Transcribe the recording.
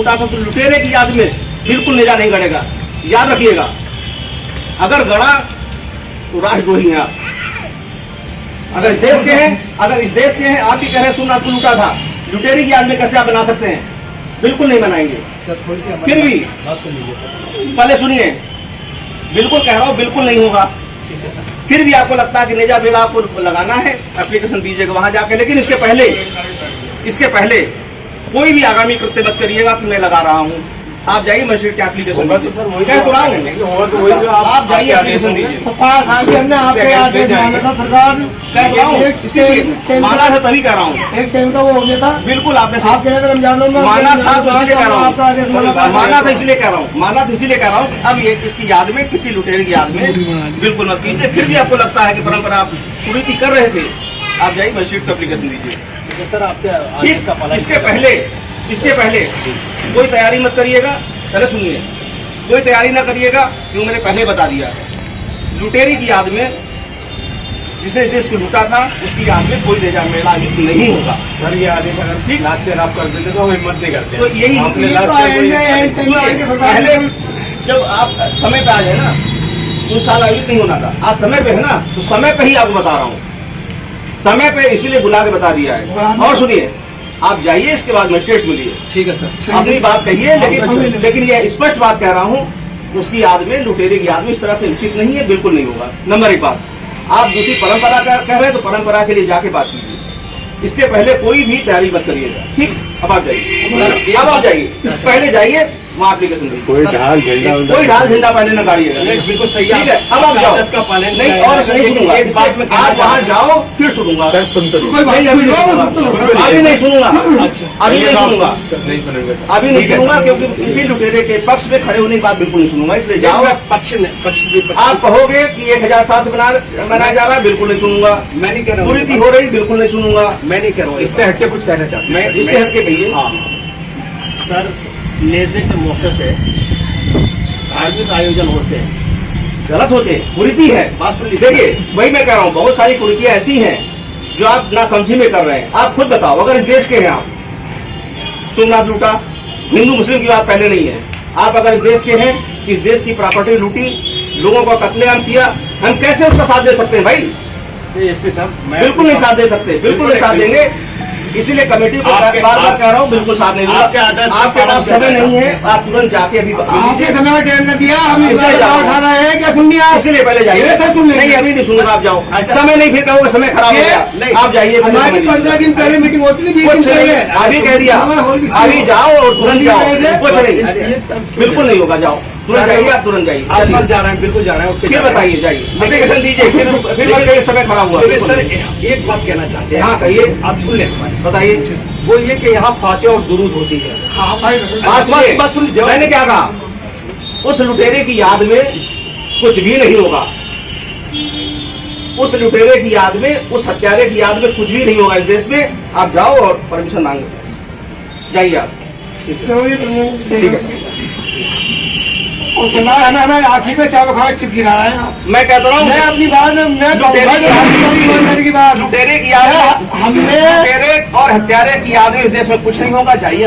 लूटा था, तो लुटेरे की याद में बिल्कुल नेजा नहीं गड़ेगा। याद रखिएगा, अगर गड़ा तो राष्ट्रद्रोही हैं आप। अगर इस देश के हैं, आप भी कह रहे हैं सोमनाथ को लूटा था, लुटेरे की याद में कैसे आप बना सकते हैं? बिल्कुल नहीं बनाएंगे। फिर भी पहले सुनिए, बिल्कुल कह रहा हूं, बिल्कुल नहीं होगा। फिर भी आपको लगता है कि नेजा बिल आपको लगाना है, एप्लीकेशन दीजिएगा वहां जाके। लेकिन इसके पहले कोई भी आगामी कृत्य मत करिएगा कि मैं लगा रहा हूं। आप जाइए मजिस्ट्रेट के एप्लीकेशन कह तो रहा हूँ, आप जाइए एप्लीकेशन दीजिए। माना था तभी कह रहा हूँ, एक टाइम का वो हो गया था। बिल्कुल आपने रमजान माना था तो इसलिए कह रहा हूँ, माना था इसलिए कह रहा हूँ कि अब ये इसकी याद में, किसी लुटेरे की याद में बिल्कुल मत कीजिए। फिर भी आपको लगता है कि परंपरा आप कुरीति कर रहे थे, आप जाइए मजिस्ट्रेट को एप्लीकेशन दीजिए। सर आपके इसके पहले कोई तैयारी मत करिएगा। पहले सुनिए, कोई तैयारी ना करिएगा, क्यों मैंने पहले बता दिया है। लुटेरी की याद में, जिसने देश को लूटा था, उसकी याद में कोई नेजा मेला युद्ध नहीं होगा। सर ये आदेश अगर ठीक लास्ट ईयर आप कर देते तो हम हिम्मत नहीं करते। तो यही पहले जब आप समय पे आ जाए ना, उस साल आयोजित नहीं होना था, आज समय पे है ना, तो समय पे ही आपको बता रहा हूँ, समय पे इसीलिए बुला के बता दिया है। और सुनिए, आप जाइए, इसके बाद मजिस्ट्रेट मिलिए। ठीक है सर, अपनी बात कहिए, लेकिन ये स्पष्ट बात कह रहा हूँ, उसकी याद में, लुटेरे की याद में इस तरह से उचित नहीं है, बिल्कुल नहीं होगा। नंबर एक बात, आप दूसरी परंपरा कह रहे हैं तो परंपरा के लिए जाके बात कीजिए। इसके पहले कोई भी तैयारी मत करिएगा, ठीक? अब आप जाइए, पहले जाइए वहाँ एप्लीकेशन दीजिए। कोई ढाल झंडा पहले न गाड़िएगा, बिल्कुल सही ठीक है। अब आप जाओ, नहीं और नहीं सुनूंगा, एक बात में आप वहाँ जाओ फिर सुनूंगा। अभी नहीं सुनूंगा, अभी नहीं सुनूंगा, क्योंकि इसी लुटेरे के पक्ष में खड़े होने की बात बिल्कुल नहीं सुनूंगा। इसलिए जाओ, आप कहोगे कि 1007 बनाया जा रहा है, बिल्कुल नहीं सुनूंगा। मैं नहीं कह रहा हूँ, कुरीति हो रही, बिल्कुल नहीं सुनूंगा। मैं नहीं कह रहा हूँ, इससे हटके कुछ कहना चाहता हूँ, मैं इससे हटके कहिए। सर नेज़े के मौके पे धार्मिक आयोजन होते हैं, गलत होते हैं, कुरीति है। बात सुन लीजिए, देखिए वही मैं कह रहा हूँ, बहुत सारी कुरीतियां ऐसी हैं जो आप नासमझी में कर रहे हैं। आप खुद बताओ, अगर इस देश के हैं आप, सोमनाथ लूटा, हिंदू मुस्लिम की बात पहले नहीं है, आप अगर इस देश के हैं, इस देश की प्रॉपर्टी लूटी, लोगों का कत्लेआम किया, हम कैसे उसका साथ दे सकते हैं भाई? एसपी साहब बिल्कुल नहीं साथ दे सकते, बिल्कुल नहीं साथ देंगे। इसीलिए कमेटी को बार बार कह रहा हूँ, बिल्कुल साथ नहीं दूंगा। आपके पास समय नहीं है, आप तुरंत जाके अभी समय में ट्रेन कर दिया, इसीलिए पहले जाइए। नहीं अभी नहीं सुनूंगा, आप जाओ। समय नहीं, फिर कहोगे समय खराब हो गया, आप जाइए। 15 दिन पहले मीटिंग होती थी, अभी कह दिया, अभी जाओ और तुरंत जाओ, कुछ नहीं, बिल्कुल नहीं होगा, जाओ तुरंत जाइए, आप तुरंत जाइए। आप जा रहे हैं, बिल्कुल जा रहे हैं, फिर बताइए, जाइए एप्लीकेशन दीजिए, फिर समय खराब हुआ। सर एक बात कहना चाहते हैं। हाँ कहिए, आप सुन लें, बताइए। वो ये कि यहाँ फाते और दुरूद होती है। मैंने क्या कहा, उस लुटेरे की याद में कुछ भी नहीं होगा, उस लुटेरे की याद में, उस हत्यारे की याद में कुछ भी नहीं होगा इस देश में। आप जाओ और परमिशन मांगो, जाइए आप। ठीक है, आखिर में चावल खाना चिप गिरा रहा है। मैं कहता हूँ, मैं अपनी बात लुटेरे की याद, हमने लुटेरे और हत्यारे की याद में इस देश में कुछ नहीं होगा, जाइए।